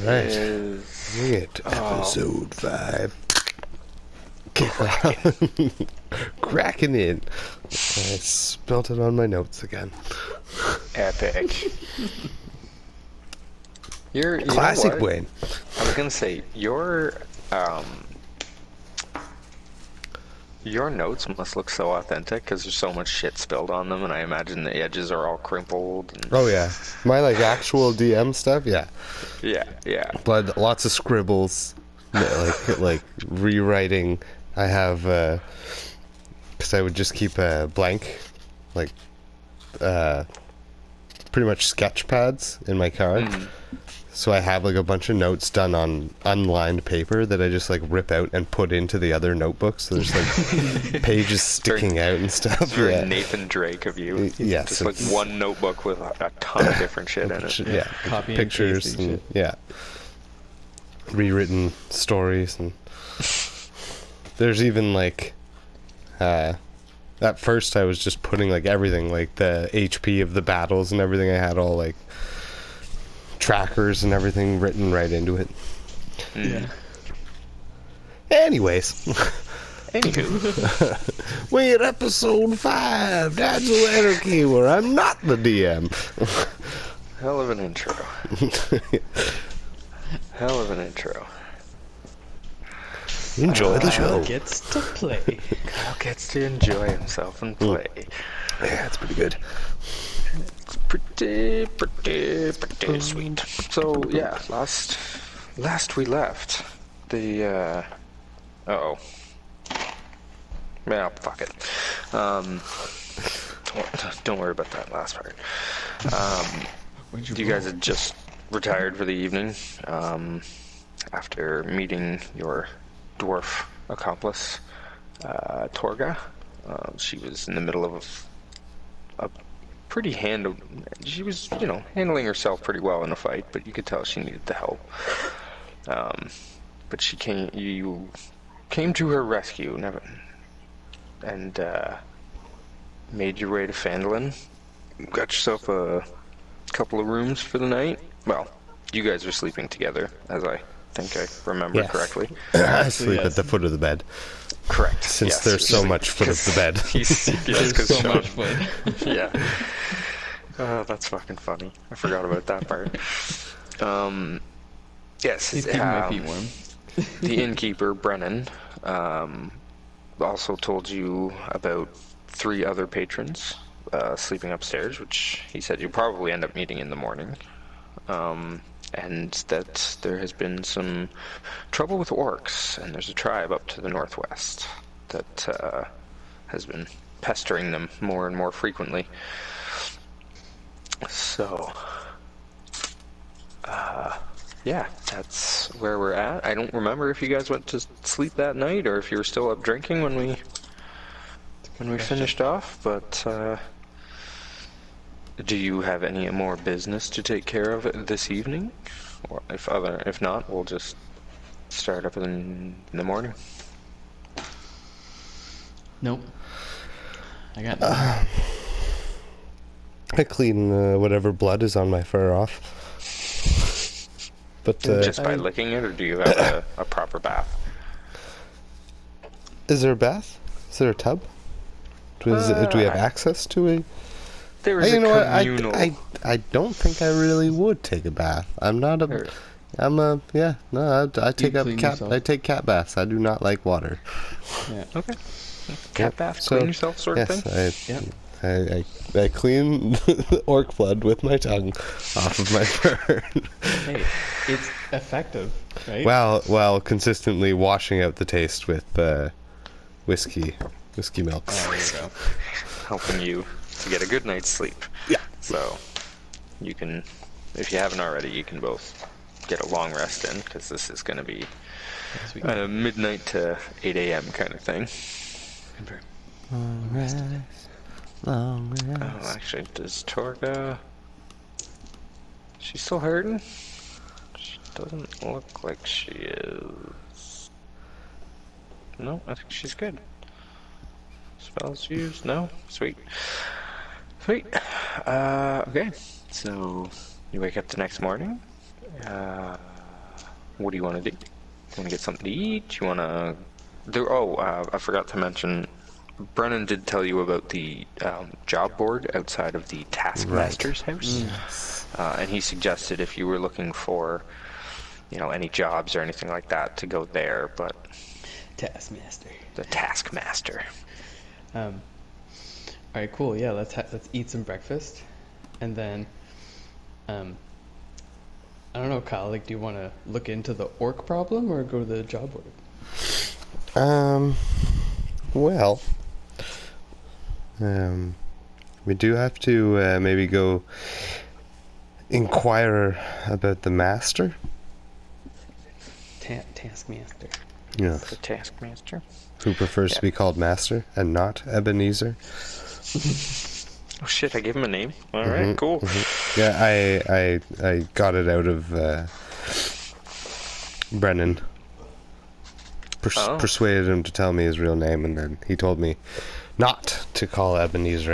Alright. is... Winget, episode 5. Cracking in. I spelt it on my notes again. Epic. You Classic know what? Wayne. I was gonna say, your notes must look so authentic because there's so much shit spilled on them, and I imagine the edges are all crimpled. And... Oh yeah. My actual DM stuff, yeah. Yeah. But lots of scribbles. like rewriting. I have, because I would just keep a blank, pretty much sketch pads in my car. So I have a bunch of notes done on unlined paper that I just rip out and put into the other notebooks. So there's pages sticking out and stuff. It's very Nathan Drake of you. Yes. Just one notebook with a ton of different shit in it. Yeah. Copy Pictures and yeah. Rewritten stories and there's even at first I was just putting everything, the HP of the battles and everything. I had all trackers and everything written right into it. Yeah. Anyways. Anywho. We're at episode 5, Dad's Lanarky, where I'm not the DM. Hell of an intro. Hell of an intro. Enjoy the show. Kyle gets to play. Kyle gets to enjoy himself and play. Yeah, it's pretty good. It's pretty sweet. So yeah, last we left the uh-oh. Well, fuck it. Don't worry about that last part. You guys had just retired for the evening after meeting your dwarf accomplice, Torga. She was in the middle of a pretty she was, handling herself pretty well in a fight, but you could tell she needed the help. But you came to her rescue and made your way to Phandalin. Got yourself a couple of rooms for the night. Well, you guys are sleeping together, as I think I remember correctly. I sleep at the foot of the bed. Correct. Since there's so much foot of the bed. There's so much foot. Yeah. Oh, that's fucking funny. I forgot about that part. Yes. He's keeping my feet warm. The innkeeper, Brennan, also told you about 3 other patrons sleeping upstairs, which he said you'll probably end up meeting in the morning. And that there has been some trouble with orcs, and there's a tribe up to the northwest that has been pestering them more and more frequently. So, yeah, that's where we're at. I don't remember if you guys went to sleep that night or if you were still up drinking when we finished off, but do you have any more business to take care of this evening? Or if not, we'll just start up in the morning. Nope. I got nothing. I clean whatever blood is on my fur off. But just by licking it, or do you have a proper bath? Is there a bath? Is there a tub? Do we have access to a... There is communal... I don't think I really would take a bath. I'm not a... I take cat baths. I do not like water. Yeah. Okay. Cat bath, clean yourself sort of thing? I clean the orc blood with my tongue off of my fur. Hey, it's effective, right? While consistently washing out the taste with whiskey milk. Oh, there you go. Helping you to get a good night's sleep. Yeah. So you can, if you haven't already, you can both get a long rest in, because this is going to be a midnight to 8 a.m. kind of thing. Long rest. Oh, actually, does Torga... She's still hurting? She doesn't look like she is. No, I think she's good. Spells used? No? Sweet. Okay, so you wake up the next morning. what do you want to do? You want to get something to eat? You want to... I forgot to mention, Brennan did tell you about the job board outside of the Taskmaster's house. And he suggested if you were looking for, any jobs or anything like that, to go there, but... Taskmaster. The Taskmaster. All right, cool. Yeah, let's eat some breakfast, and then, I don't know, Kyle. Like, do you want to look into the orc problem or go to the job board? Well, we do have to maybe go inquire about the master. Taskmaster. Yes. The Taskmaster. Who prefers to be called Master and not Ebenezer. Oh shit, I gave him a name. All right, cool. Yeah, I got it out of Brennan. Persuaded him to tell me his real name, and then he told me not to call Ebenezer,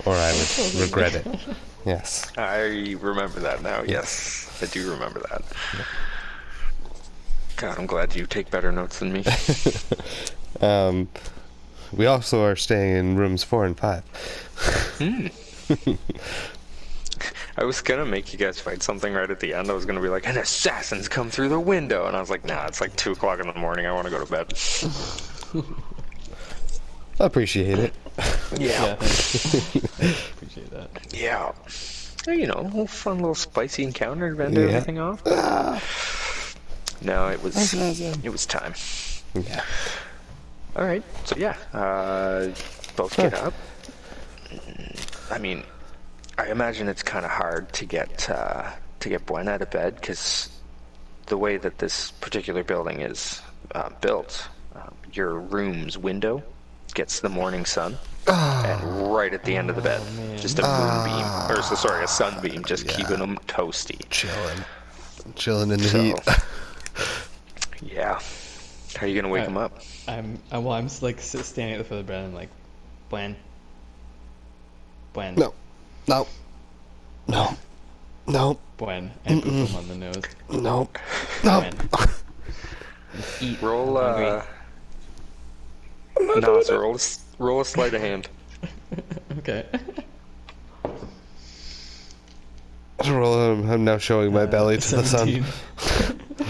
or I would regret it. Yes. I remember that now, yes. I do remember that. God, I'm glad you take better notes than me. We also are staying in rooms 4 and 5. I was gonna make you guys fight something right at the end. I was gonna be like, an assassin's come through the window, and I was like, nah, it's like 2 o'clock in the morning. I want to go to bed. I appreciate it. Yeah. Appreciate that. Yeah. A little fun, little spicy encounter to end everything off. No, it was time. Yeah. All right. So yeah, both get up. I mean, I imagine it's kind of hard to get Buen out of bed, because the way that this particular building is built, your room's window gets the morning sun, and right at the end of the bed, just a moonbeam, a sunbeam, just keeping them toasty. Chilling in the heat. Yeah. How are you gonna wake him up? I'm just like standing at the foot of the bed and like, Buen. No. Buen, and poop him on the nose. No. Buen. Just eat. Roll I'm roll a sleight of hand. Okay. I'm now showing my belly to the sun.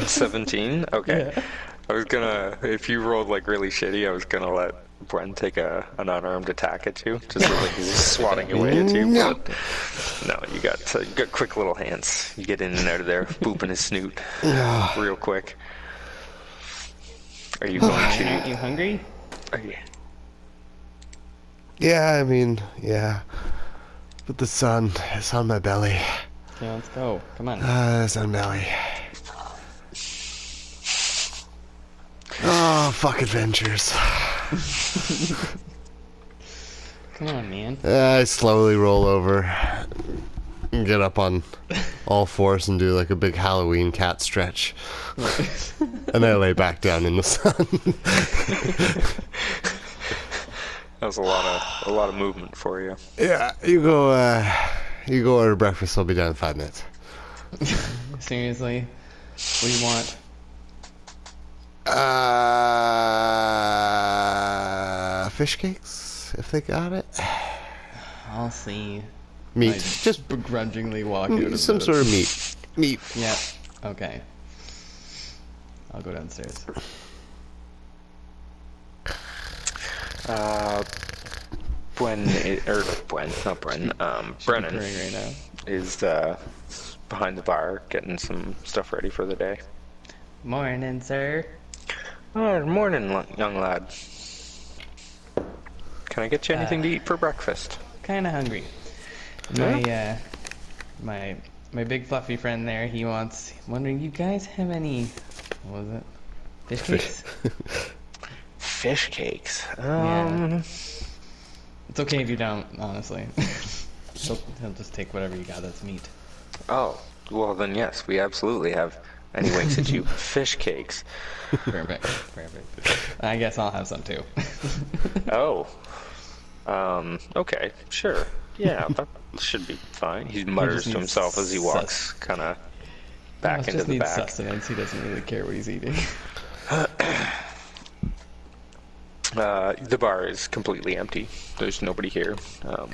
17? Okay. Yeah. I was gonna, if you rolled like really shitty, I was gonna let Bren take an unarmed attack at you, just so like he's swatting away at you. No. But no, you got quick little hands. You get in and out of there, booping his snoot real quick. Are you going to? Are you hungry? Yeah, I mean, yeah. But the sun is on my belly. Yeah, let's go. Come on. It's on belly. Oh, fuck adventures. Come on, man. I slowly roll over and get up on all fours and do like a big Halloween cat stretch. And I lay back down in the sun. That was a lot of movement for you. Yeah, you go order breakfast. I'll be down in 5 minutes. Seriously? What do you want? Fish cakes, if they got it. I'll see. Meat. I just begrudgingly walk out of Some the... sort of meat. Meat. Yeah. Okay. I'll go downstairs. Brennan Right now. is behind the bar getting some stuff ready for the day. Morning, sir. Oh, morning, young lad. Can I get you anything to eat for breakfast? Kind of hungry. Yeah? My big fluffy friend there, he wants... Wondering, you guys have any... What was it? Fish cakes? Fish cakes? Yeah. It's okay if you don't, honestly. He'll just take whatever you got that's meat. Oh, well then yes, we absolutely have. And he winks at you. Fish cakes. Perfect. I guess I'll have some too. Oh. Okay, sure. Yeah, that should be fine. He mutters to himself as he walks, kind of back Mouse into just the needs back. sustenance. He doesn't really care what he's eating. The bar is completely empty. There's nobody here.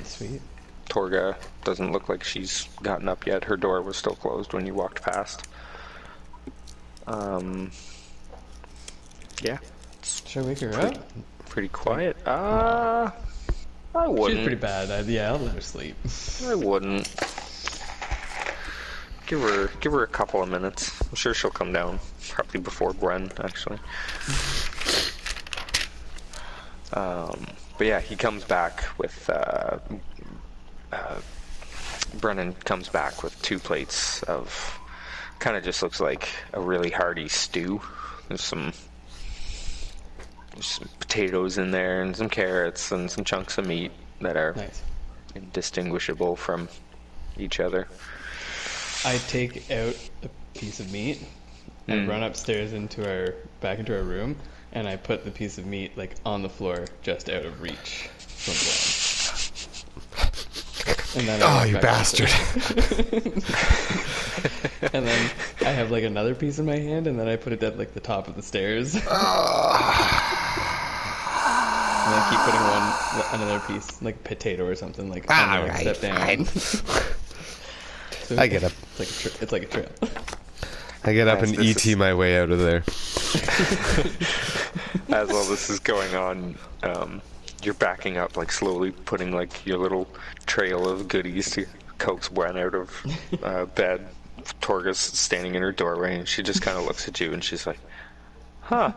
Sweet. Torga doesn't look like she's gotten up yet. Her door was still closed when you walked past. Yeah, Should I wake her up? pretty quiet. I She's wouldn't. pretty bad. Yeah, I'll let her sleep. I wouldn't. Give her a couple of minutes. I'm sure she'll come down. Probably before Bren, actually. But yeah, he comes back with Brennan comes back with 2 plates of kind of just looks like a really hearty stew. There's some potatoes in there and some carrots and some chunks of meat that are Nice. indistinguishable from each other. I take out a piece of meat and run upstairs back into our room, and I put the piece of meat like on the floor, just out of reach from Glenn. And then I Oh, you walk back bastard. and then I have like another piece in my hand, and then I put it at like the top of the stairs. And I keep putting another piece, like potato or something, like on the step down. So I get up. It's like a trail. I get up Nice, and this ET is- my way out of there. As all this is going on, you're backing up, like slowly putting like your little trail of goodies to coax Bren out of bed. Torga's standing in her doorway, and she just kind of looks at you, and she's like, "Huh,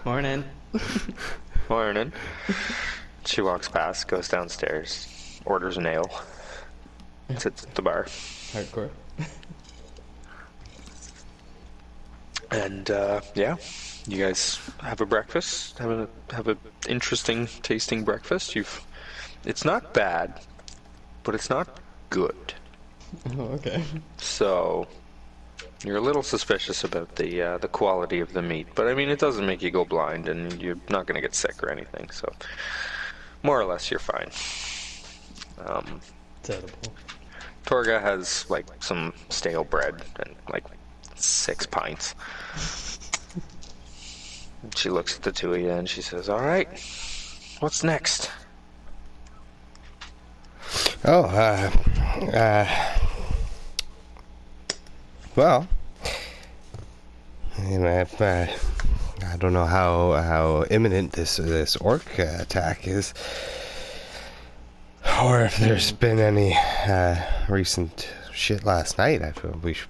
Morning. morning." She walks past, goes downstairs, orders an ale, sits at the bar, Hardcore. and yeah, you guys have a breakfast. Have a interesting tasting breakfast. It's not bad, but it's not good. Oh, okay. So you're a little suspicious about the quality of the meat, but I mean, it doesn't make you go blind, and you're not going to get sick or anything. So more or less, you're fine. It's edible. Torga has like some stale bread and like 6 pints. She looks at the two of you and she says, "All right, what's next?" Oh, well, you know, I don't know how imminent this orc attack is, or if there's been any recent shit last night. I feel we should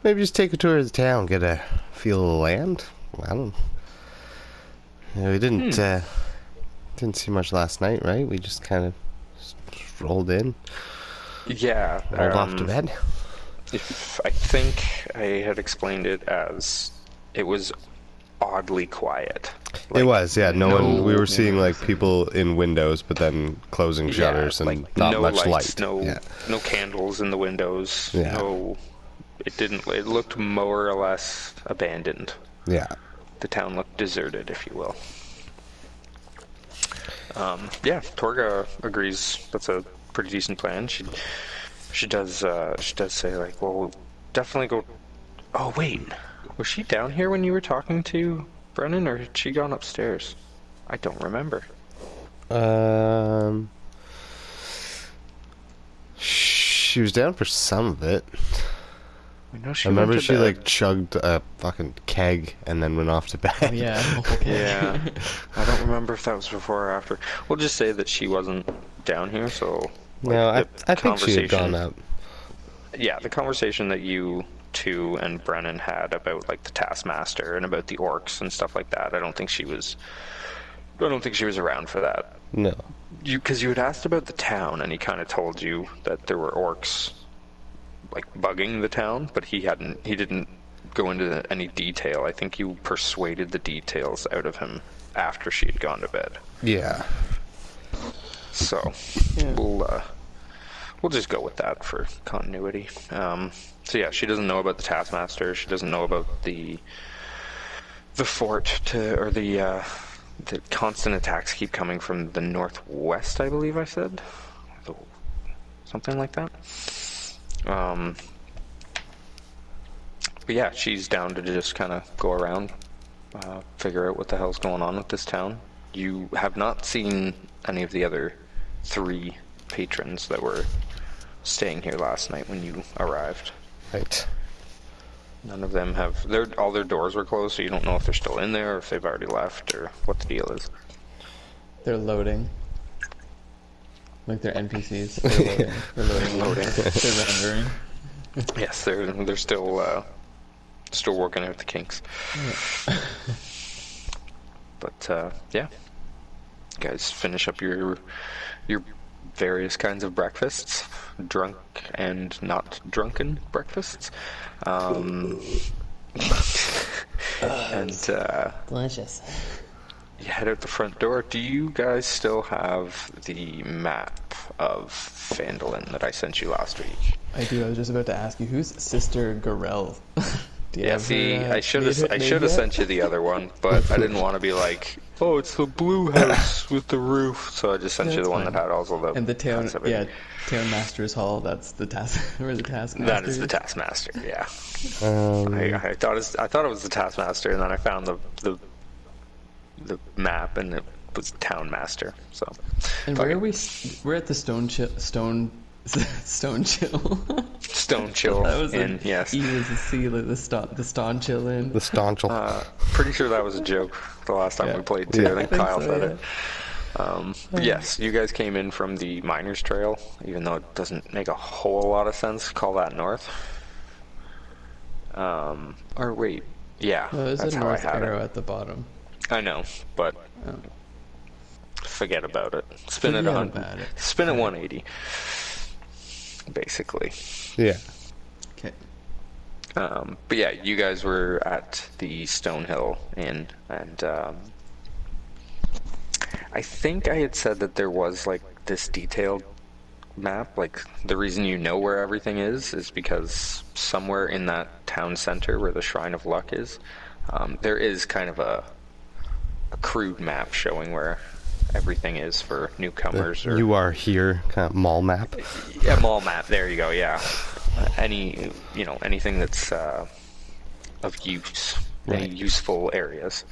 maybe just take a tour of the town, get a feel of the land. I don't. You know, we didn't see much last night, right? We just kind of rolled in, Yeah, rolled off to bed. If I think I had explained it as it was oddly quiet. It was, yeah. No one. We were seeing yeah. like people in windows, but then closing shutters and like not no much lights, light. no candles in the windows. Yeah. No, it didn't. It looked more or less abandoned. Yeah. The town looked deserted, if you will. Yeah, Torga agrees. That's a pretty decent plan. She does say like, well, we'll definitely go. Oh wait, was she down here when you were talking to Brennan, or had she gone upstairs? I don't remember. She was down for some of it. I know she I remember went to she bed. like chugged a fucking keg and then went off to bed. Oh, yeah. Okay. Yeah, I don't remember if that was before or after. We'll just say that she wasn't down here, so... No, like, I think she had conversation- gone up. Yeah, the conversation that you two and Brennan had about, like, the Taskmaster and about the orcs and stuff like that, I don't think she was around for that. No. Because you had asked about the town, and he kind of told you that there were orcs, like, bugging the town, but he didn't go into any detail. I think you persuaded the details out of him after she had gone to bed. Yeah. So Yeah. we'll just go with that for continuity. So yeah, she doesn't know about the Taskmaster. She doesn't know about the fort or the constant attacks keep coming from the northwest. I believe I said something like that. but yeah, she's down to just kind of go around, figure out what the hell's going on with this town. You have not seen any of the other 3 patrons that were staying here last night when you arrived. Right. None of them have. All their doors were closed, so you don't know if they're still in there or if they've already left or what the deal is. They're loading. Like they're NPCs. They're loading. Loading. They're rendering. Yes, they're still working out the kinks. Yeah. But yeah, you guys finish up your various kinds of breakfasts, drunk and not drunken breakfasts, and Delicious. you head out the front door. Do you guys still have the map of Phandalin that I sent you last week? I do. I was just about to ask you, who's Sister Garel? Do you Yeah, have see, her, I should have yet? sent you the other one, but I didn't want to be like, oh, it's the blue house with the roof. So I just sent you That's the one fine. that had also the And the town, has everything. Town Master's Hall. That's the task, or the taskmaster. That is the Taskmaster. Yeah, Um, I thought it was the Taskmaster, and then I found the map, and it was Town Master. So, And fuck where it. are we? We're at the Stone Chill. Stone Chill. Stone Chill That was Inn. like Yes. E was a C, like the Stone Chill Inn. the staunchel. Pretty sure that was a joke the last time Yeah. we played too. Yeah. I think I think Kyle so, said yeah. it. But yes, you guys came in from the Miners Trail, even though it doesn't make a whole lot of sense. Call that north. Or wait, yeah, There's that's a how I north had arrow it. at the bottom. I know, but Oh. forget about it. Spin it Forget 100. about it. Spin it 180. Basically. Yeah. Okay. But yeah, you guys were at the Stonehill Inn, and I think I had said that there was like this detailed map. Like the reason you know where everything is because somewhere in that town center where the Shrine of Luck is, there is kind of a crude map showing where everything is for newcomers. Or You are here, kind of mall map. yeah, mall map. There you go. Yeah, anything that's of use, any Right. useful areas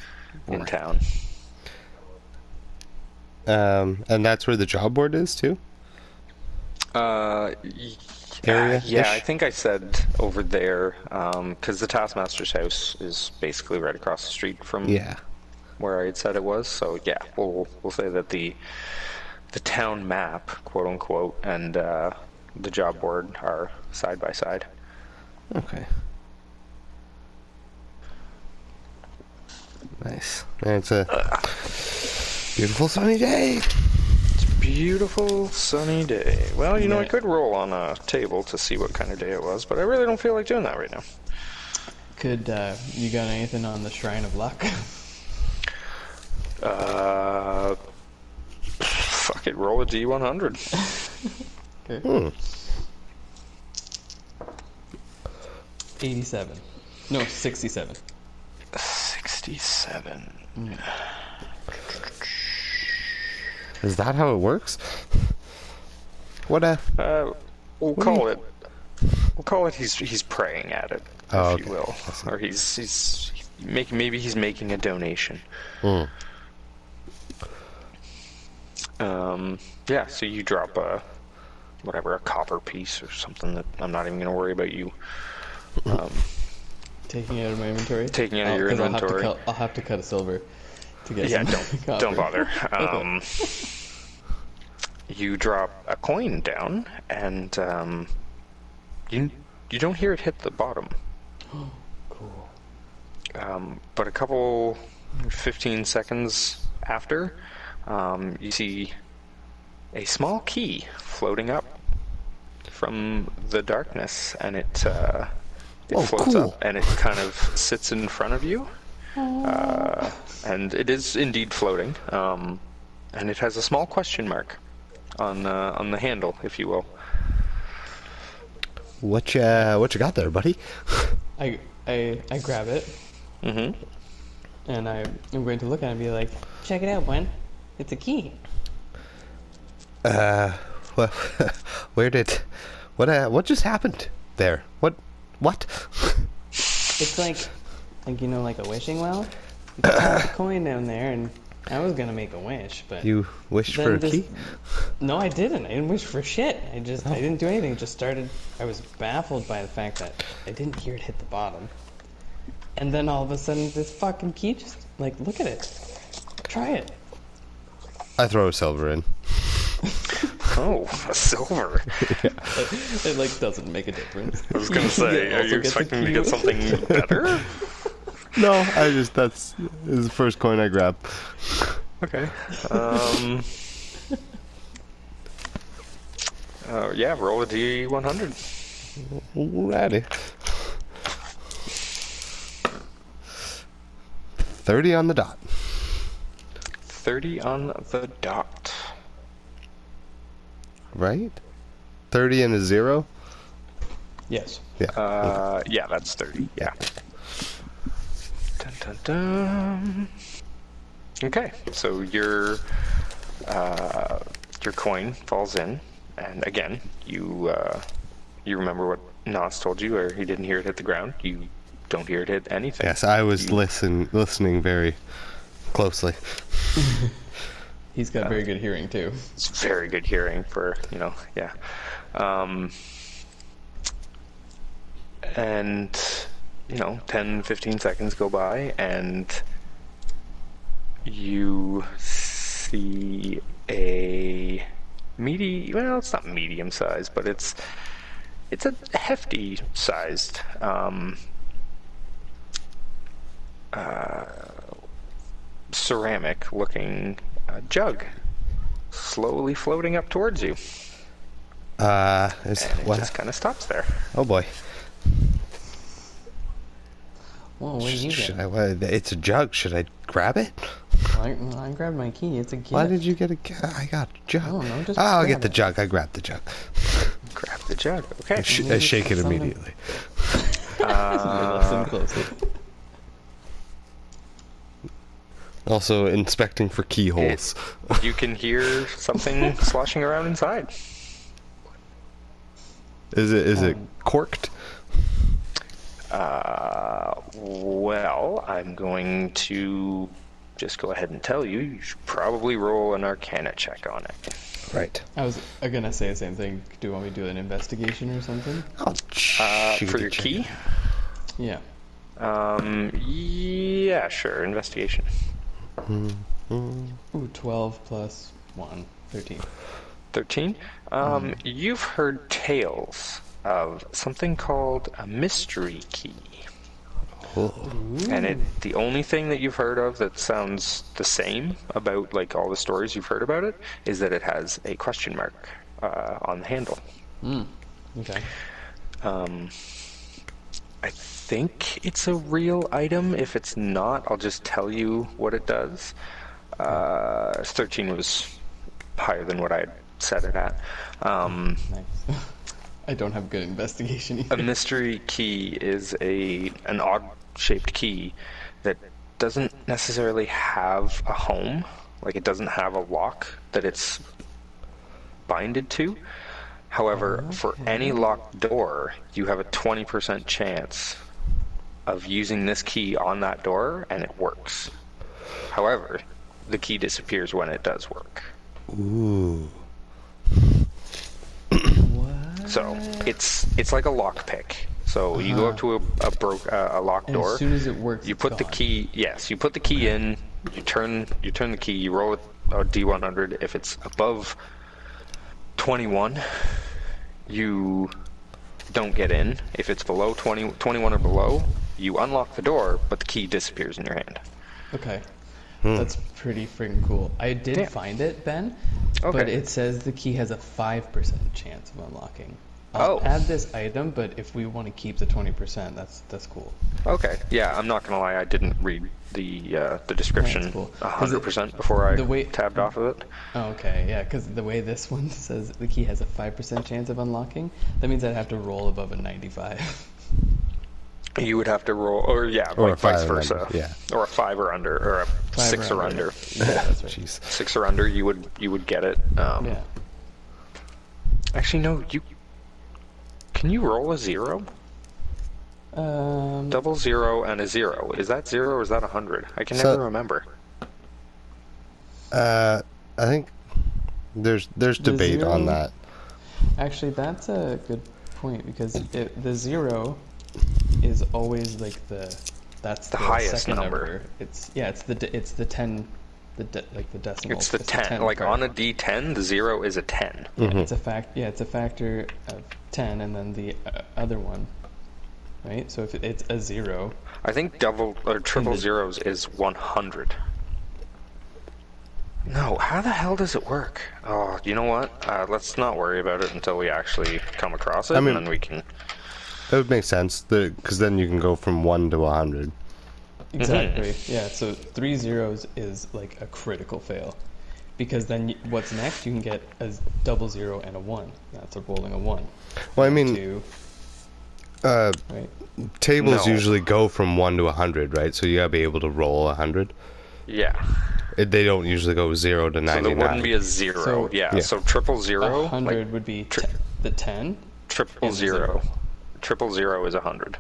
in town. And that's where the job board is too. Area-ish? Yeah, I think I said over there, because the Taskmaster's house is basically right across the street from Yeah. where I had said it was. So yeah, we'll say that the town map, quote unquote, and the job board are side by side. Okay. Nice. And it's a beautiful sunny day. It's a beautiful sunny day. Well, you know, I Yeah. could roll on a table to see what kind of day it was, but I really don't feel like doing that right now. Could you got anything on the Shrine of Luck? Fuck it, roll a D100. Okay. 87. No, 67. 67. Is that how it works? What a. We'll call it he's praying at it, Oh, if you okay. will, or he's making a donation. Hmm. Yeah, so you drop a copper piece or something that I'm not even gonna worry about you Taking it out of my inventory? taking out of your 'Cause inventory. I'll have to cut a silver to get Yeah, some don't copper. bother. You drop a coin down, and you don't hear it hit the bottom. Cool. But a couple, 15 seconds after, you see a small key floating up from the darkness, and it Oh, floats cool. up, and it kind of sits in front of you. And it is indeed floating, and it has a small question mark on the handle, if you will. What you got there, buddy? I grab it Mm-hmm. and I'm going to look at it and be like, check it out, man. It's a key. Well, what just happened there? What? It's like you know, like a wishing well. You put the coin down there, and I was gonna make a wish, but You wished then for a this- key? No, I didn't. I didn't wish for shit. I Oh. didn't do anything. It just started. I was baffled by the fact that I didn't hear it hit the bottom, and then all of a sudden, this fucking key just like, look at it. Try it. I throw a silver in. Oh, a silver. It like doesn't make a difference. I was gonna say, are you expecting to get something better? No, this is the first coin I grab. Okay. Yeah, roll a D100. Alrighty. 30 on the dot. 30 on the dot. Right? 30 and a 0? Yes. Yeah. Yeah, that's 30. Yeah. Dun, dun, dun. Okay, so your coin falls in, and again, you remember what Nas told you, or he didn't hear it hit the ground. You don't hear it hit anything. Yes, I was listening very closely. He's got very good hearing too. It's very good hearing for, yeah. And 10, 15 seconds go by, and you see a well, it's not medium sized, but it's a hefty sized ceramic looking jug slowly floating up towards you. And it what? just kind of stops there. Oh boy. Whoa, what did you get? It's a jug. Should I grab it? I grabbed my key. It's a gift. Why did you get I got a jug. I don't know, just I'll grab get the it. jug. I grabbed the jug. Grab the jug. Okay. I shake it Something- immediately. Listen closely. Also inspecting for keyholes. You can hear something sloshing around inside. Is it corked? Well, I'm going to just go ahead and tell you. You should probably roll an Arcana check on it. Right. I was gonna say the same thing. Do you want me to do an investigation or something? I'll For your key? Yeah. Yeah, sure. Investigation. Ooh, 12 plus 1, 13. 13. You've heard tales of something called a mystery key. Oh. And the only thing that you've heard of that sounds the same about like all the stories you've heard about it is that it has a question mark on the handle. Okay. I think it's a real item. If it's not, I'll just tell you what it does. 13 was higher than what I had set it at. Nice. I don't have good investigation either. A mystery key is an odd-shaped key that doesn't necessarily have a home. Like, it doesn't have a lock that it's binded to. However, for any locked door, you have a 20% chance of using this key on that door, and it works. However, the key disappears when it does work. Ooh. What? So it's like a lockpick. So you go up to a locked And door. as soon as it works, you it's put the gone. key. Yes, you put the key in. You turn the key. You roll a D100. If it's above 21, you don't get in. If it's below 21 or below, you unlock the door, but the key disappears in your hand. Okay. That's pretty freaking cool. I did Yeah. find it, Ben, Okay. but it says the key has a 5% chance of unlocking. I'll Oh. add this item, but if we want to keep the 20%, that's cool. Okay. Yeah, I'm not gonna lie. I didn't read the description That's cool. 100% before I the way- tabbed off of it. Oh, okay, yeah, because the way this one says the key has a 5% chance of unlocking, that means I'd have to roll above a 95. You would have to roll, or Or like a vice 5 or versa. under, yeah. Or a 5 or under, or a 5 6 or under. Yeah, that's right. Jeez. 6 or under, you would get it. Yeah. Actually, no. Can you roll a 0? Double zero and a zero. Is that 0 or is that 100? I can So- never remember. I think there's debate on zero- that. Actually, that's a good point because the 0 is always like that's The highest second number. It's the 10, like the decimal. It's the 10. Like part. on a D10, the 0 is a 10. Mm-hmm. It's a factor of 10, and then the other one, right? So if it's a 0, I think double or triple the- zeros is 100. No, how the hell does it work? Oh, you know what? Let's not worry about it until we actually come across it, I mean- and then we can... That would make sense, because then you can go from 1 to 100. exactly. Yeah. So 3 zeros is like a critical fail, because then what's next? You can get a double 0 and a 1. That's a rolling a 1. Well, I mean, 2, uh, right? tables No. usually go from 1 to 100, right? So you gotta be able to roll 100. Yeah. They don't usually go 0 to So 99. there wouldn't be a 0. So- yeah, Yeah. so triple 0, 100 like would be tri- the 10. triple is a 0. zero. Triple 0 is 100.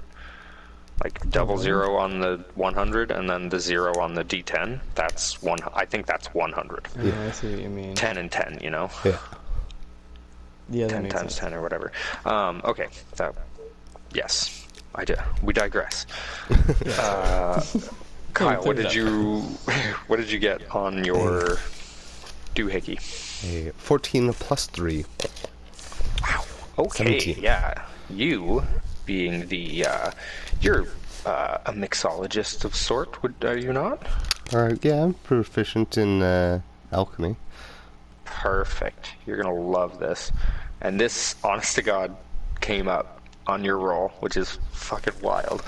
Like double really? 0 on the 100 and then the 0 on the D10. That's one. I think that's 100. I see what you mean. 10 and 10, you know? Yeah. Yeah, that 10 makes times sense. 10 or whatever. Okay. Yes. We digress. Kyle, what clear did you get on your doohickey? A 14 plus 3. Wow. Okay. 17. Yeah. You being you're a mixologist of sort, are you not? Yeah, I'm proficient in alchemy. Perfect. You're gonna love this. And this, honest to God, came up on your roll, which is fucking wild.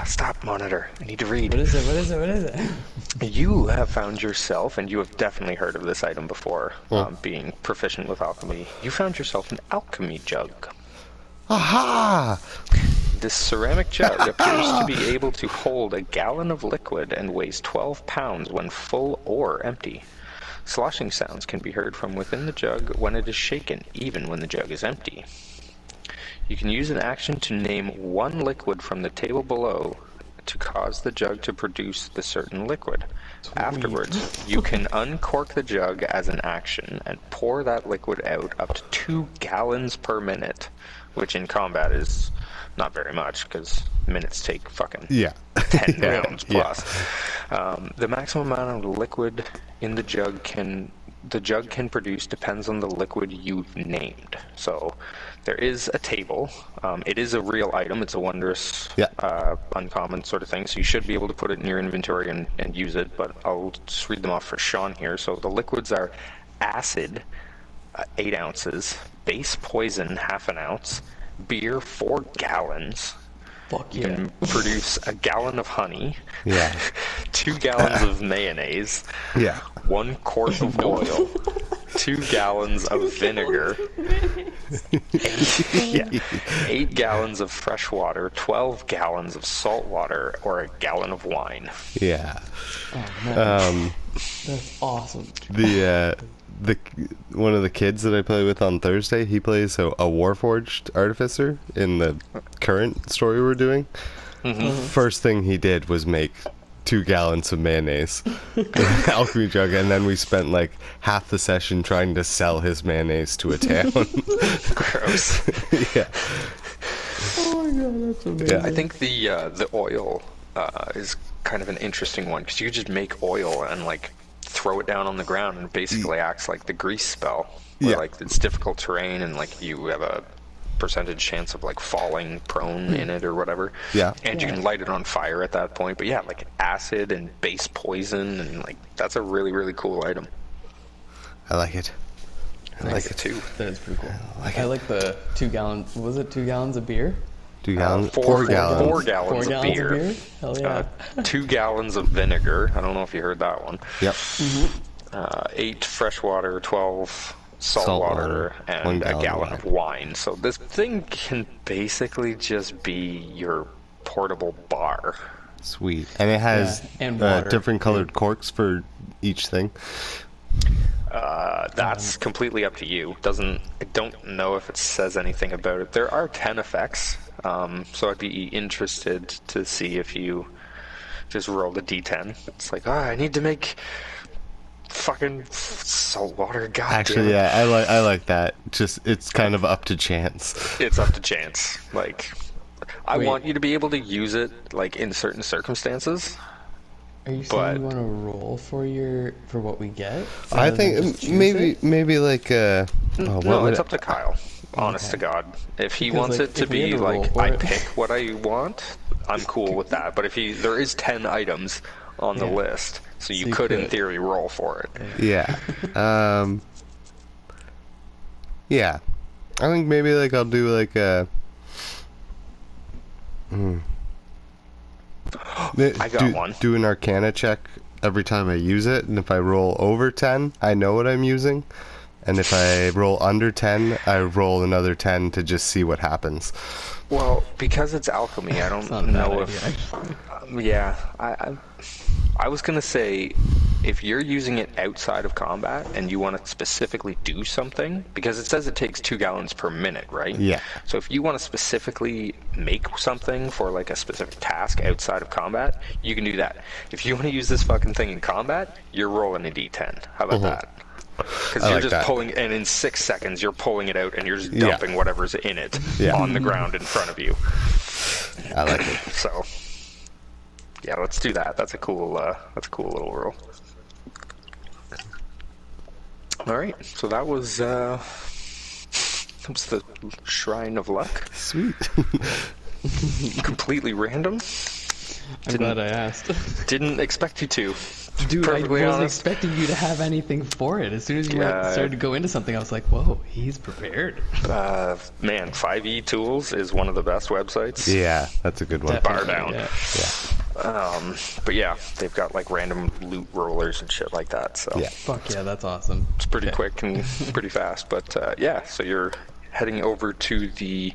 Stop, monitor. I need to read. What is it? You have found yourself, and you have definitely heard of this item before, Hmm. being proficient with alchemy. You found yourself an alchemy jug. Aha! This ceramic jug appears to be able to hold a gallon of liquid and weighs 12 pounds when full or empty. Sloshing sounds can be heard from within the jug when it is shaken, even when the jug is empty. You can use an action to name one liquid from the table below to cause the jug to produce the certain liquid. Afterwards, you can uncork the jug as an action and pour that liquid out up to 2 gallons per minute, which in combat is not very much because minutes take fucking Yeah. 10 rounds Yeah. plus. The maximum amount of liquid in the jug can produce depends on the liquid you've named. So there is a table. It is a real item. It's a wondrous, Yeah. uncommon sort of thing. So you should be able to put it in your inventory and use it. But I'll just read them off for Sean here. So the liquids are acid, 8 ounces, base poison, half an ounce, beer, 4 gallons. Fuck You yeah. can produce a gallon of honey, Yeah. 2 gallons of mayonnaise, Yeah. 1 quart of oil, 2 gallons of vinegar, 8 gallons of fresh water, 12 gallons of salt water, or a gallon of wine. Yeah. Oh, man. That's awesome. The one of the kids that I play with on Thursday, he plays a Warforged artificer in the current story we're doing. First thing he did was make 2 gallons of mayonnaise in an alchemy jug, and then we spent like half the session trying to sell his mayonnaise to a town. Gross. Yeah. Oh my god, that's amazing. I think the oil is kind of an interesting one because you could just make oil and like throw it down on the ground and it basically acts like the grease spell. Where, Yeah. like it's difficult terrain and like you have a percentage chance of like falling prone in it or whatever. Yeah. And you can light it on fire at that point. But yeah, like acid and base poison and like that's a really, really cool item. I like it. I like it. too. That is pretty cool. like I it. like the 2 gallons. Was it 2 gallons of beer? 2 gallons? 4 4 gallons. 4 gallons, 4 of, gallons beer. of beer? Hell yeah. 2 gallons of vinegar. I don't know if you heard that one. Yep. 8 fresh water, 12 salt Salt water, water, 1 and a gallon gallon of of wine. So this thing can basically just be your portable bar. Sweet. And it has Yeah, and water. different colored corks for each thing. That's completely up to you. I don't know if it says anything about it. There are 10 effects. So I'd be interested to see if you just rolled a d10. It's like, I need to make fucking salt water. God Actually, damn it. yeah, I like that. Just it's kind of up to chance. It's up to chance. Like, I Wait. want you to be able to use it like in certain circumstances. Are you saying But- you want to roll for what we get? I rather than just think choose maybe it? like what No, would it's it- up to Kyle. Honest Okay. to God, if he Because, wants like, it to if we had be to roll like for I it- pick what I want, I'm cool with that. But if there is 10 items on the Yeah. list, so you you could in could. theory roll for it. Yeah. Yeah. I think maybe like I'll do like a. I got one. Do an Arcana check every time I use it, and if I roll over 10, I know what I'm using. And if I roll under 10, I roll another 10 to just see what happens. Well, because it's alchemy, I It's don't not a know bad if. idea, actually. Yeah, I was gonna say, if you're using it outside of combat and you want to specifically do something, because it says it takes 2 gallons per minute, right? Yeah. So if you want to specifically make something for like a specific task outside of combat, you can do that. If you want to use this fucking thing in combat, you're rolling a d10. How about that? Because I you're like just that. pulling, and in 6 seconds you're pulling it out and you're just Yeah. dumping whatever's in it Yeah. on the ground in front of you. I like it. So, yeah, let's do that. That's a cool little roll. All right, so that was the Shrine of Luck. Sweet. Completely random. I'm glad I asked. Didn't expect you to. Dude, I Perfectly wasn't honest. expecting you to have anything for it. As soon as you Yeah. started to go into something, I was like, whoa, he's prepared. Man, 5e Tools is one of the best websites. Yeah, that's a good one. Bar Definitely, down. yeah. But yeah, they've got like random loot rollers and shit like that. So Yeah. Fuck yeah, that's awesome. it's pretty Okay. quick and pretty fast. But yeah, so you're heading over to the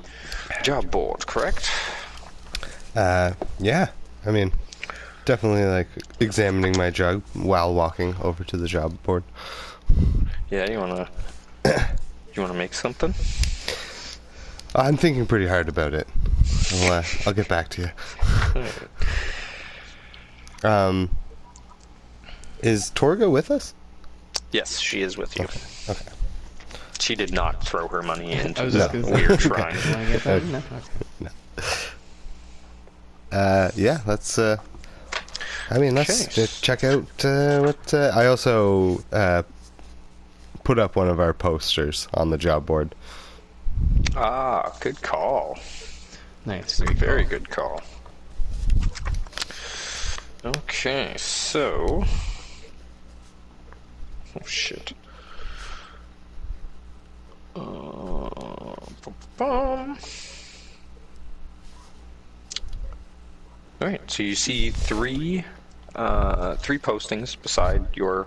job board, correct? Yeah. I mean, definitely like examining my jug while walking over to the job board. Yeah, you wanna make something? I'm thinking pretty hard about it. I'll get back to you. Is Torga with us? Yes, she is with you. Okay. She did not throw her money I into was the just gonna say, weird shrine. Can I get that? No? Okay. Yeah, let's. I mean, let's Okay. check out what. I also put up one of our posters on the job board. Ah, good call. Nice. Very good call. Okay, so... Oh, shit. Bum. Alright, so you see three postings beside your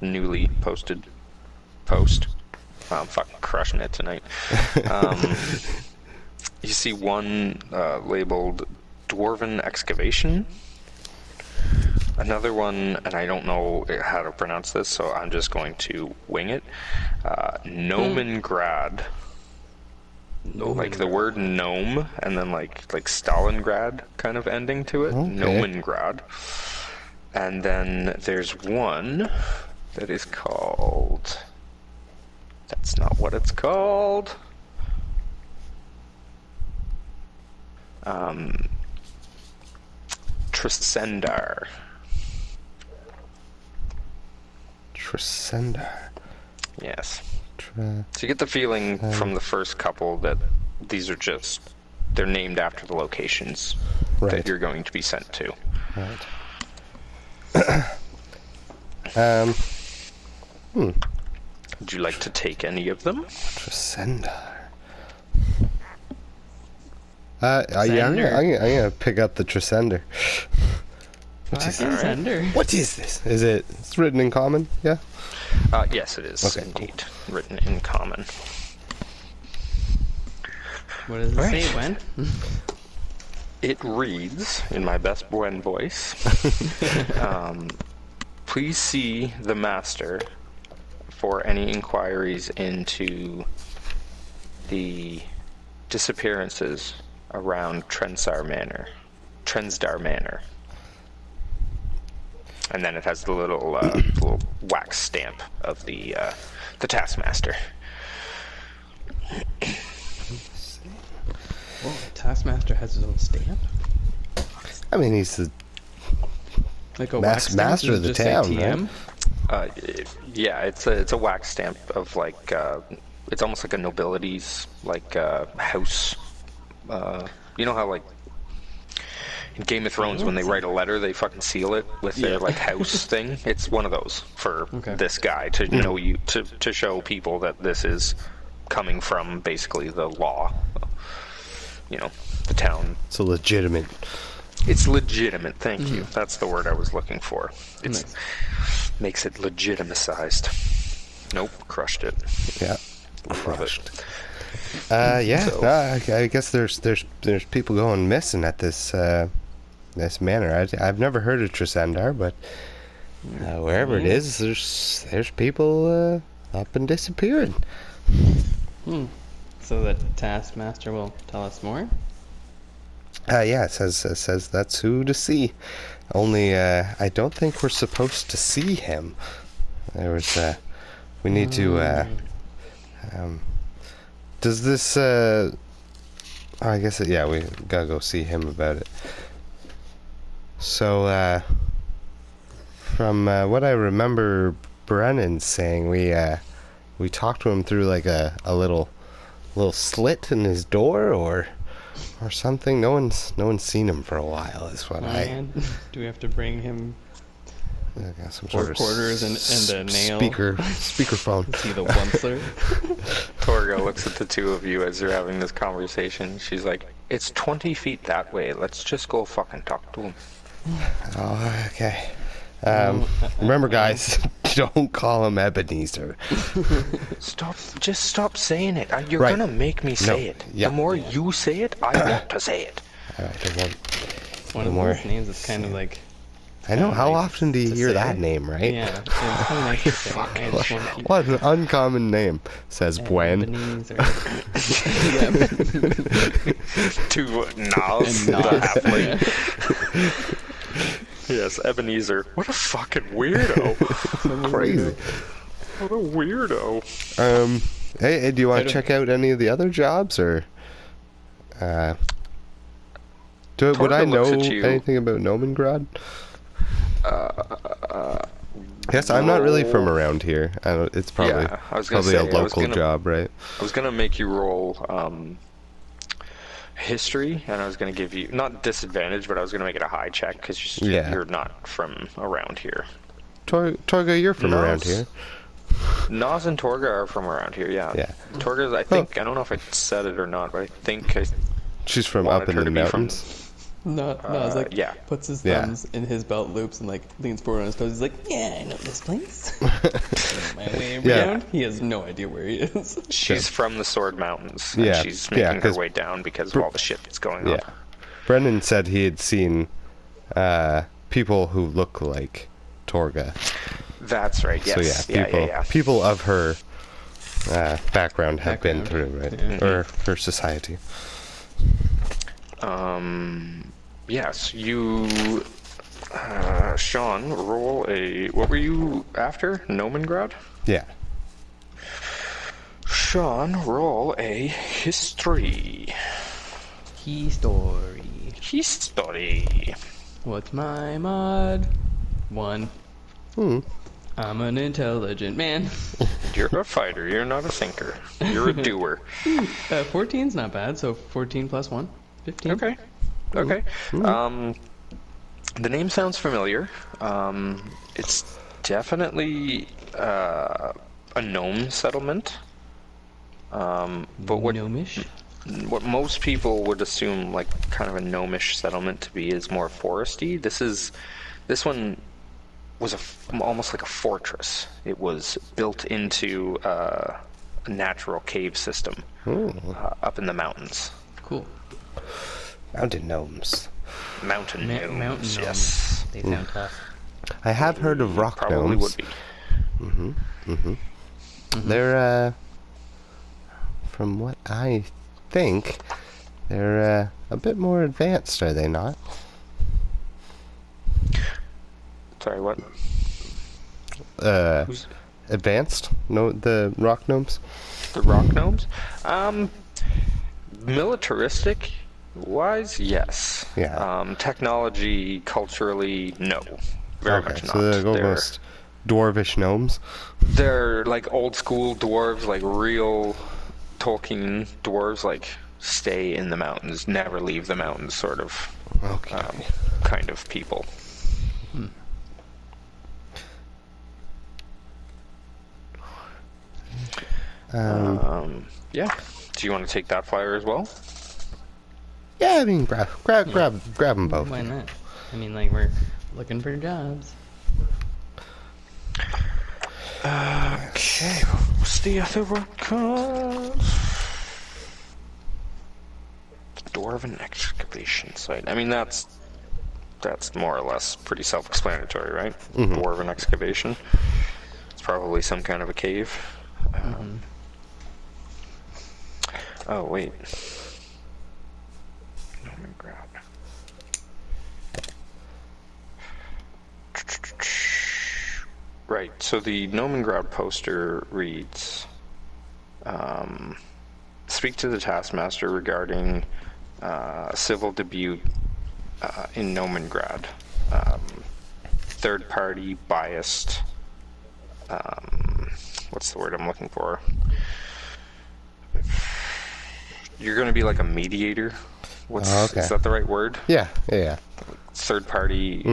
newly posted post. I'm fucking crushing it tonight. You see one labeled Dwarven Excavation. Another one, and I don't know how to pronounce this, so I'm just going to wing it. Nomengrad. Like the word gnome, and then like Stalingrad kind of ending to it. Okay. Nomengrad. And then there's one that is called... That's not what it's called. Trisendar. Trisendar. Yes. So you get the feeling from the first couple that these are just... They're named after the locations Right. that you're going to be sent to. Right. Would you like to take any of them? Trisendar. Yeah, I'm gonna pick up the Trisendar. Sender. What is this? Is it? It's written in common. Yeah. Yes, it is Okay, indeed written in common. What does it Alright. say, when? It reads, in my best Bwen voice, please see the master for any inquiries into the disappearances around Trensdar Manor. And then it has the little wax stamp of the Taskmaster. Whoa, Taskmaster has his own stamp? I mean, he's the Like a wax stamp? master Does of it the just say town, right? TM? Yeah, it's a wax stamp of like it's almost like a nobility's like house. You know how like in Game of Thrones when they write a letter they fucking seal it with their like house thing. It's one of those for this guy to know you to show people that this is coming from basically the law. You know, the town. It's a legitimate. It's legitimate. Thank you. That's the word I was looking for. It's Nice. makes it legitimized. Nope, crushed it. Yeah, Love it. crushed. Yeah. So- I guess there's people going missing at this this manor. I've never heard of Tresendar, but wherever it is, there's people up and disappearing. So the Taskmaster will tell us more? Yeah, it says that's who to see. Only I don't think we're supposed to see him. There was we need to does this I guess yeah, we gotta go see him about it. So from what I remember Brennan saying, we talked to him through like a little slit in his door or something. No one's seen him for a while is what And do we have to bring him I got some four sort of quarters and a nail? speakerphone. Is he the onceler? Torga looks at the two of you as they're having this conversation. She's like, "It's 20 feet that way. Let's just go fucking talk to him." Oh, okay. Remember, guys, don't call him Ebenezer. Just stop saying it. You're Right. gonna make me say it. Yeah. The more you say it, I want to say it. All right, I won't. One of more- those names is kind of like... I know. How Nice often do you to hear say. that name, right? Yeah, it's kind of nice to say. I just want to keep... What an uncommon name, says Gwen. Ebenezer. To Nas, And the Nas. halfling. Yes, Ebenezer. What a fucking weirdo. Crazy. What a weirdo. Hey, do you want I to don't- check out any of the other jobs, or would Torga I know looks at you. anything about Nomengrad? Yes, I'm not really from around here. It's probably Yeah, I was gonna probably say, a I was local gonna- job, right? I was gonna make you roll history, and I was gonna give you not disadvantage, but I was gonna make it a high check because Yeah. you're not from around here. Torga, you're from around Nas. here. Nas and Torga are from around here. Yeah. Yeah. Torga's. I think I don't know if I said it or not, but I think She's from wanted up in her the to be from- mountains. No, it's like yeah. puts his Yeah. thumbs in his belt loops and like leans forward on his toes. He's like, "Yeah, I know this place." My way Yeah. around. He has no idea where he is. she's from the Sword Mountains. And Yeah, she's yeah, making her 'cause way down because of all the shit that's going Yeah. on. Brendan said he had seen people who look like Torga. That's right. Yes. So yeah, people of her background have been Background. through, right? Yeah. Or her society. Yes, you, Sean, roll a. What were you after? Nomengrad? Yeah. Sean, roll a history. History. History. What's my mod? 1. I'm an intelligent man. You're a fighter. You're not a thinker. You're a doer. 14's not bad. So 14 plus 1, 15. Okay. Okay. The name sounds familiar. It's definitely a gnome settlement. But what Gnomish. most people would assume like kind of a gnomish settlement to be is more foresty. This one was almost like a fortress. It was built into a natural cave system up in the mountains. Cool. Mountain gnomes. Mountain gnomes. Mountain gnomes. Yes. They sound tough. I have heard of rock Probably gnomes. would be. They're from what I think, They're a bit more advanced, are they not? Sorry, what? Who's Advanced? No, the rock gnomes? the rock gnomes? Militaristic wise, yes. Yeah. Technology, culturally, no. Very Okay, much not. so they're almost dwarvish gnomes. They're like old school dwarves, like real Tolkien dwarves, like stay in the mountains, never leave the mountains, sort of Okay. kind of people. Yeah. Do you want to take that flyer as well? Yeah, I mean, grab them both. Why not? I mean, like, we're looking for jobs. Okay. What's the other one called? Dwarven excavation site. I mean, that's more or less pretty self-explanatory, right? Dwarven excavation. It's probably some kind of a cave. Oh wait. Nomengrad. Right. So the Nomengrad poster reads, "Speak to the taskmaster regarding civil debut in Nomengrad. Third-party biased. What's the word I'm looking for? You're going to be like a mediator. Okay. Is that the right word? Yeah. Third-party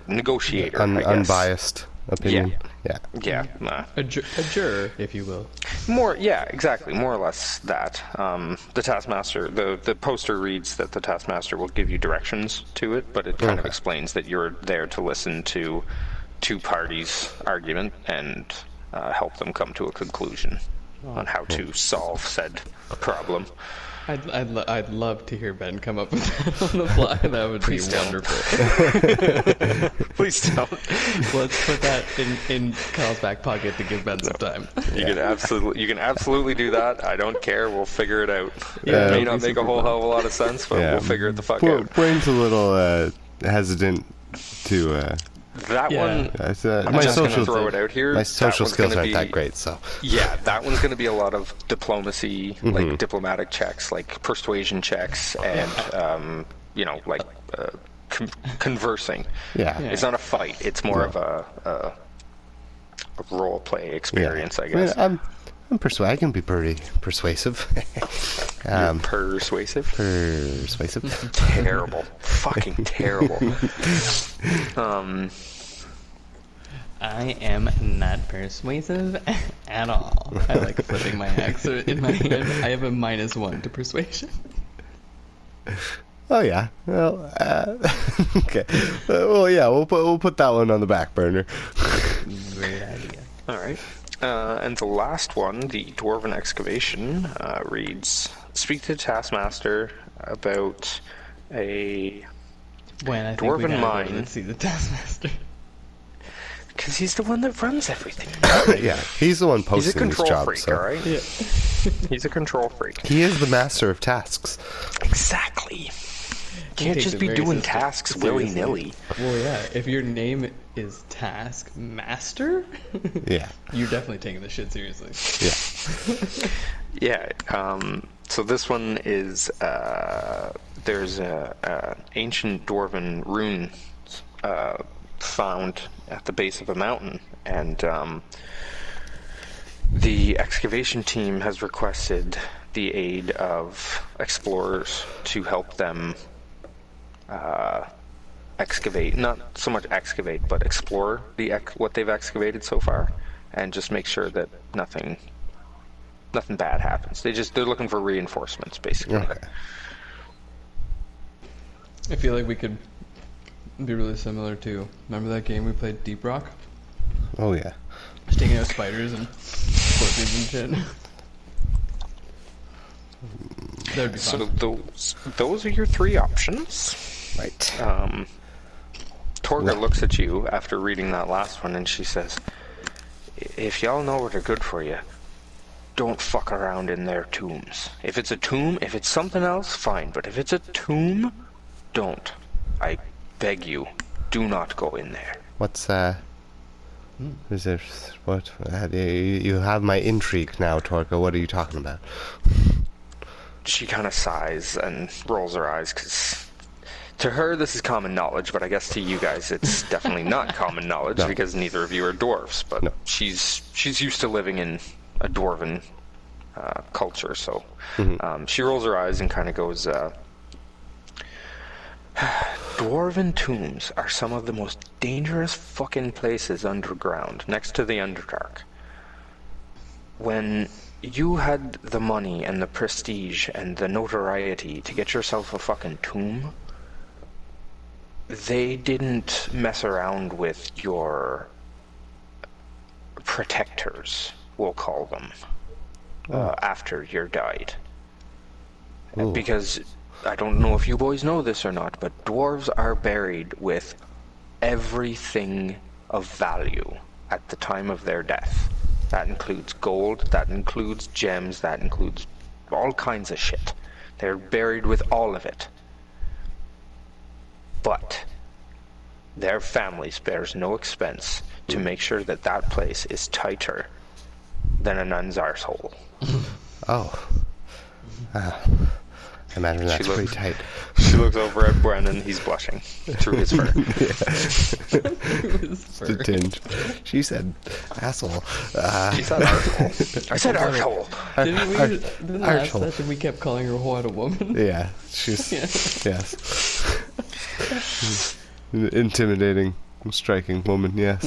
negotiator. I guess. Unbiased opinion. Yeah. A juror, if you will. Exactly. More or less that. The taskmaster, the poster reads that the taskmaster will give you directions to it, but it kind of explains that you're there to listen to two parties' argument and help them come to a conclusion on how to solve said problem. I'd love to hear Ben come up with that on the fly. That would Please be don't. wonderful. Please don't. Let's put that in Kyle's back pocket to give Ben some time. You can absolutely do that. I don't care. We'll figure it out. Yeah, It may it'll not be make a super whole fun. hell of a lot of sense, but we'll figure it the fuck out. Brain's a little hesitant to. That Yeah. one, I'm My just going to social throw it out here. my That social one's skills gonna aren't be- that great, so. Yeah, that one's going to be a lot of diplomacy, like diplomatic checks, like persuasion checks, and conversing. Yeah. It's not a fight. It's more of a role play experience, I I mean, guess. I'm I can be pretty persuasive. You're persuasive. Persuasive. Terrible. Fucking terrible. I am not persuasive at all. I like flipping my axe in my hand. I have a -1 to persuasion. Oh yeah. Well, okay. Well, yeah. We'll put that one on the back burner. Great idea. All right. And the last one, the Dwarven excavation, reads, "Speak to the taskmaster about a..." When I think we Dwarven gotta mine. go and see the taskmaster. Because he's the one that runs everything. Yeah. He's the one He's a posting this control job. freak, So. alright? Yeah. He's a control freak. He is the master of tasks. Exactly. Can't takes just it be very doing seriously. tasks willy-nilly. Well, yeah. If your name is Taskmaster, Yeah. you're definitely taking this shit seriously. Yeah. Yeah, so this one is, there's a ancient dwarven rune found at the base of a mountain, and the excavation team has requested the aid of explorers to help them excavate, not so much excavate, but explore what they've excavated so far, and just make sure that nothing bad happens. They're looking for reinforcements, basically. Okay. I feel like we could be really similar to, remember that game we played, Deep Rock? Oh yeah. Just taking out spiders and scorpions and shit. That would be So fun. those are your three options. Right. Torga No. looks at you after reading that last one, and she says, "If y'all know what are good for you, don't fuck around in their tombs. If it's a tomb, if it's something else, fine. But if it's a tomb, don't. I beg you, do not go in there. What's is there, what, you have my intrigue now, Torka. What are you talking about? She kind of sighs and rolls her eyes, because to her this is common knowledge, but I guess to you guys it's definitely not common knowledge, No. because neither of you are dwarves. But No. she's used to living in a dwarven culture, so she rolls her eyes and kind of goes, dwarven tombs are some of the most dangerous fucking places underground, next to the Underdark. When you had the money and the prestige and the notoriety to get yourself a fucking tomb, they didn't mess around with your protectors, we'll call them, after you died. Ooh. Because I don't know if you boys know this or not, but dwarves are buried with everything of value at the time of their death. That includes gold, that includes gems, that includes all kinds of shit. They're buried with all of it. But their family spares no expense to make sure that that place is tighter than a nun's arsehole. Oh. I imagine that's pretty tight. She looks over at Brennan. He's blushing through his fur. Just a tinge. She said asshole. She said arsehole. I said arsehole. Didn't I ask that and we kept calling her what, a woman? Yeah, she's yes. Intimidating, striking woman. Yes.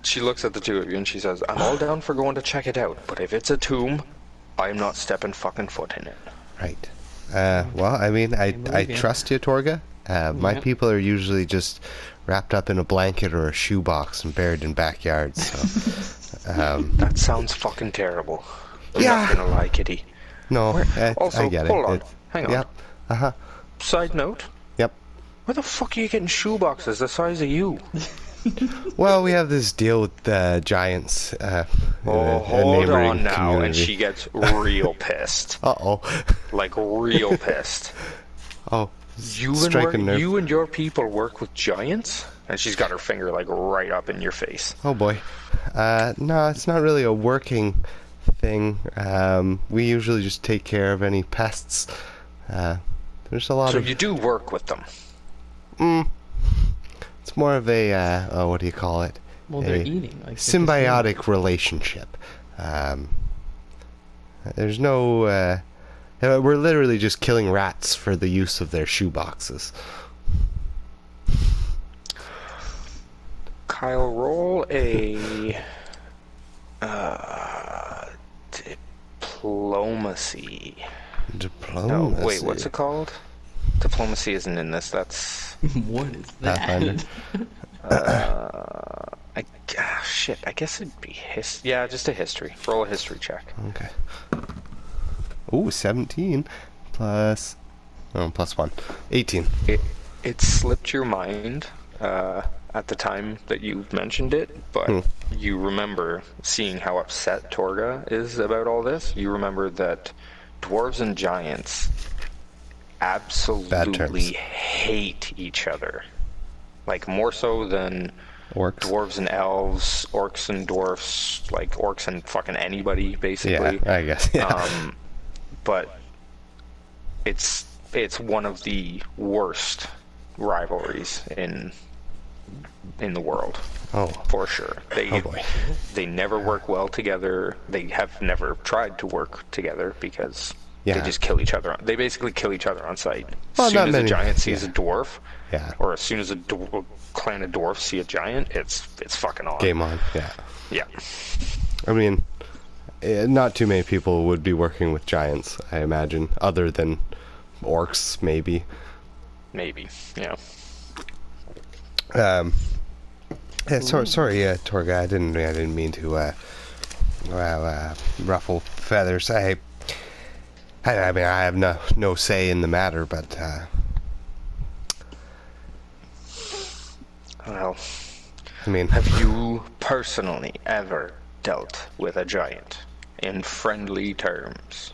She looks at the two of you and she says, "I'm all down for going to check it out, but if it's a tomb, I'm not stepping fucking foot in it." Right. Well, I mean, I trust you, Torga. My people are usually just wrapped up in a blanket or a shoebox and buried in backyards. So, that sounds fucking terrible. I'm Yeah. not gonna lie, Kitty. no, Also, I get it. hold on. Hang on. Yep. Side note, Yep. where the fuck are you getting shoeboxes the size of you? Well, we have this deal with the giants. Oh, a hold neighboring on now. community. And she gets real pissed. Uh-oh. Like, real pissed. Oh. You and your people work with giants? And she's got her finger, like, right up in your face. Oh boy. No, it's not really a working thing. We usually just take care of any pests. There's a lot So of... you do work with them? It's more of a, what do you call it? Well, they're eating. Like Symbiotic relationship. There's no... we're literally just killing rats for the use of their shoeboxes. Kyle, roll a... diplomacy. Diplomacy. No, wait, what's it called? Diplomacy isn't in this, that's... What is that? Pathfinder. Shit, I guess it'd be yeah, just a history. Roll a history check. Okay. Ooh, 17 plus... Oh, plus 1. 18. It slipped your mind at the time that you mentioned it, but you remember seeing how upset Torga is about all this. You remember that dwarves and giants absolutely hate each other. Like, more so than Orcs. dwarves and elves, orcs and dwarfs, like orcs and fucking anybody, basically. Yeah, I guess. Yeah. But it's one of the worst rivalries in the world. Oh. For sure. Oh boy. They never work well together. They have never tried to work together because they just kill each other. They basically kill each other on sight. Well, as soon as many, a giant sees a dwarf, or as soon as a clan of dwarfs see a giant, it's fucking on. Game on. Yeah. Yeah. I mean, not too many people would be working with giants, I imagine, other than orcs, maybe. Maybe. Yeah. Sorry, Torga. I didn't mean to ruffle feathers. I mean, I have no say in the matter, but Well, I mean, have you personally ever dealt with a giant in friendly terms?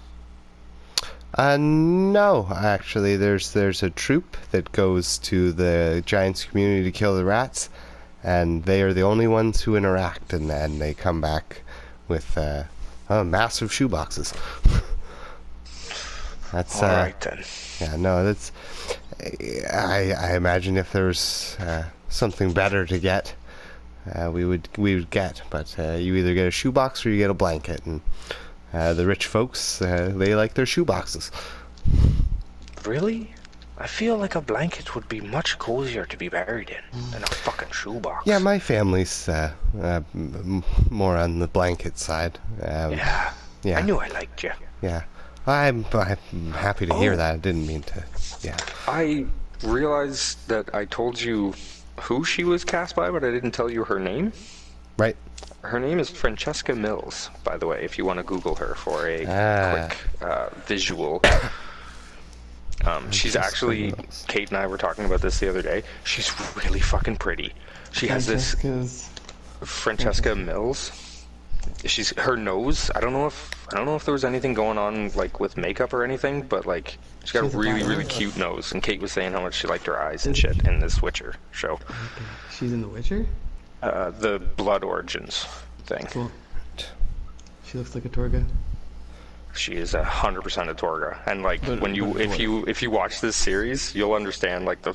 No, actually, there's a troop that goes to the Giants community to kill the rats, and they are the only ones who interact, and then they come back with massive shoeboxes. That's All right then. yeah, no, that's. I imagine if there's something better to get, we would get, but you either get a shoebox or you get a blanket, and the rich folks they like their shoeboxes. Really? I feel like a blanket would be much cozier to be buried in than a fucking shoebox. Yeah, my family's more on the blanket side. Yeah. Yeah. I knew I liked you. Yeah, I'm happy to hear that. I didn't mean to. Yeah. I realized that I told you who she was cast by, but I didn't tell you her name. Right. Her name is Francesca Mills, by the way, if you want to Google her for a quick visual. She's actually, Kate and I were talking about this the other day, she's really fucking pretty. She has this Francesca Mills. She's her nose. I don't know if there was anything going on like with makeup or anything, but like she's got a really cute nose. And Kate was saying how much she liked her eyes and shit in this Witcher show. Okay. She's in The Witcher? The Blood Origins thing. Cool. She looks like a Torga. She is 100% a Torga, and like if you watch this series, you'll understand. Like the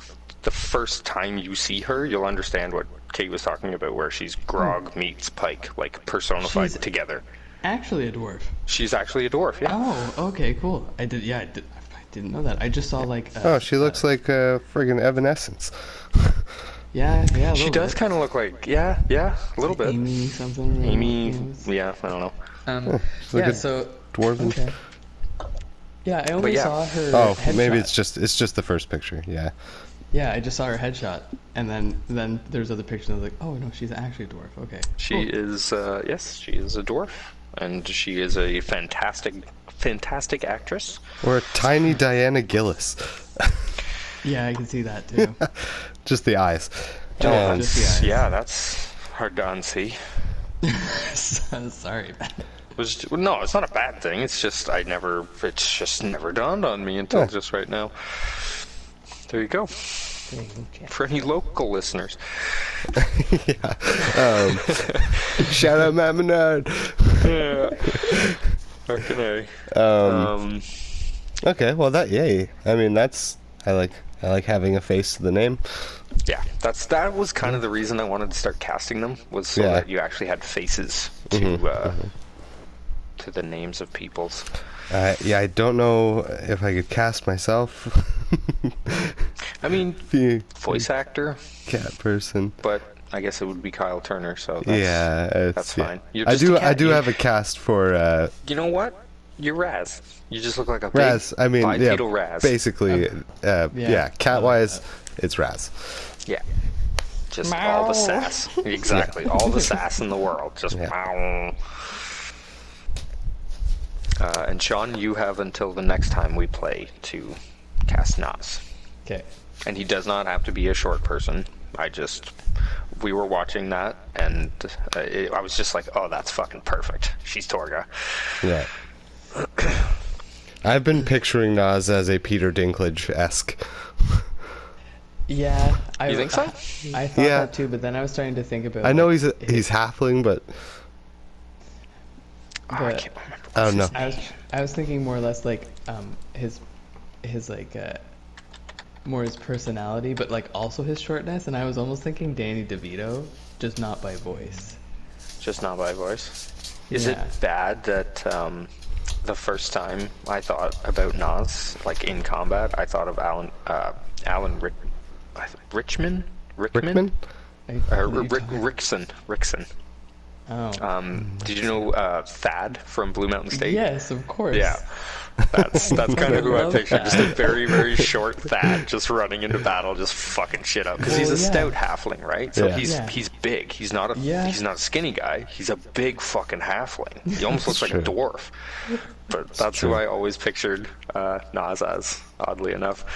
first time you see her, you'll understand what Kate was talking about, where she's Grog meets Pike, like personified together. Actually a dwarf. She's actually a dwarf. Yeah. Oh, okay, cool. I didn't know that. I just saw like. She looks like friggin' Evanescence. Yeah. She does kind of look like a little bit. Amy something. Amy, yeah, I don't know. So. Dwarven. Okay. Yeah, I only saw her. Oh, headshot. maybe it's just the first picture. Yeah. Yeah, I just saw her headshot, and then there's other pictures. And I was like, oh no, she's actually a dwarf. Okay. She is yes, she is a dwarf, and she is a fantastic actress. Or a tiny Diana Gillis. Yeah, I can see that too. Just the eyes. Just the eyes. Yeah, that's hard to unsee. Sorry, man. No, it's not a bad thing. It's just it's just never dawned on me until just right now. There you go. For any local listeners. Yeah. Shout out Matt Menard. Yeah. Okay. Okay, well yay. I mean I like having a face to the name. Yeah, that was kind of the reason I wanted to start casting them, was so that you actually had faces to the names of peoples. Yeah, I don't know if I could cast myself. I mean, voice actor, cat person, but I guess it would be Kyle Turner. So that's fine. I do have a cast for. You know what? You're Raz. You just look like a Raz. I mean, bipedal Raz. Basically, cat-wise, it's Raz. Yeah. Just all the sass. Exactly. All the sass in the world. Just meow. And Sean, you have until the next time we play to cast Nas. Okay. And he does not have to be a short person. We were watching that, and I was just like, oh, that's fucking perfect. She's Torga. Yeah. I've been picturing Nas as a Peter Dinklage-esque. Yeah. You think so? I thought that too, but then I was starting to think about. I know he's halfling, but. I can't remember. I don't know. I was thinking more or less like his like more his personality, but like also his shortness, and I was almost thinking Danny DeVito, just not by voice. Just not by voice. Is it bad that the first time I thought about Nas, like in combat, I thought of Alan Rickman? Rickson. Oh. Did you know Thad from Blue Mountain State? Yes, of course. Yeah. That's kind of who I pictured. Thad. Just a very, very short Thad just running into battle, just fucking shit up. Because he's a stout halfling, right? So he's big. He's not a skinny guy. He's a big fucking halfling. He almost looks like a dwarf. But that's who I always pictured Nas as, oddly enough.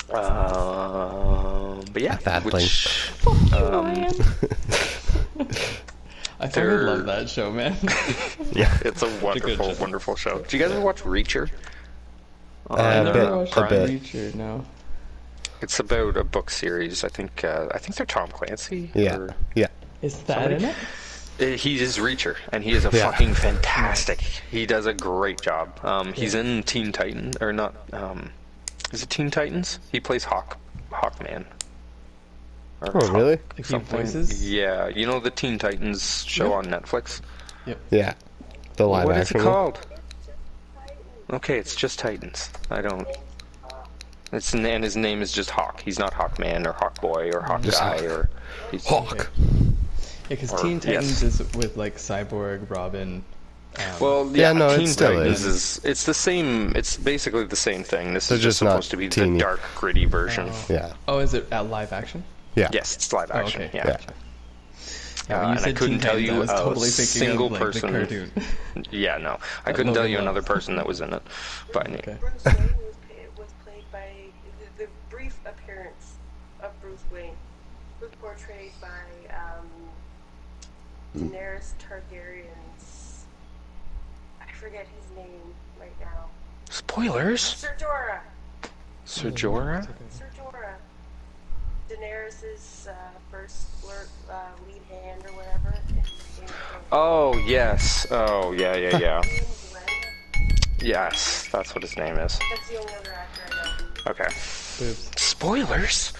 But yeah, that I fucking They're- love that show, man. Yeah. It's a wonderful, show. wonderful show. Do you guys ever watch Reacher? I A never bit, watched a bit. Reacher, no. It's about a book series. I think they're Tom Clancy. Yeah. or- Yeah. Is that in it? He is Reacher, and he is a Yeah. fucking fantastic. He does a great job. He's in Teen Titans, or not? Is it Teen Titans? He plays Hawkman. Or Oh, really? Like he something. voices? Yeah, you know the Teen Titans show Yep. on Netflix. Yeah. The live What is it action one? called? Okay, it's just Titans. I don't. And his name is just Hawk. He's not Hawkman or Hawkboy or Hawkeye or. He's, Hawk. Yeah, because Or- Teen Titans yes. is with like Cyborg, Robin. Well, Yeah, yeah, no, it Teen still Titans is. It's the same. It's basically the same thing. This They're is just just not supposed to be teeny. the dark, gritty version. Yeah. Oh, is it at live action? Yeah. Yes, it's live Oh, action. okay. Yeah. Yeah. Yeah, when you and I said couldn't Teen tell Titans, you I was a totally thinking single of, like, person. the cartoon. Yeah, no, I That couldn't tell Logan you loves. another person that was in it. But Okay. Bruce Wayne was played by the brief appearance of Bruce Wayne was portrayed by Daenerys Targaryen's. I forget his name right now. spoilers. Ser Jorah. Sir Jorah. Ser Jorah. Daenerys's first lead hand or whatever. in Game of Thrones. Oh yes. Oh yeah. James Glenn. Yes, that's what his name is. That's the only other actor I know. Okay. Boobs. Spoilers.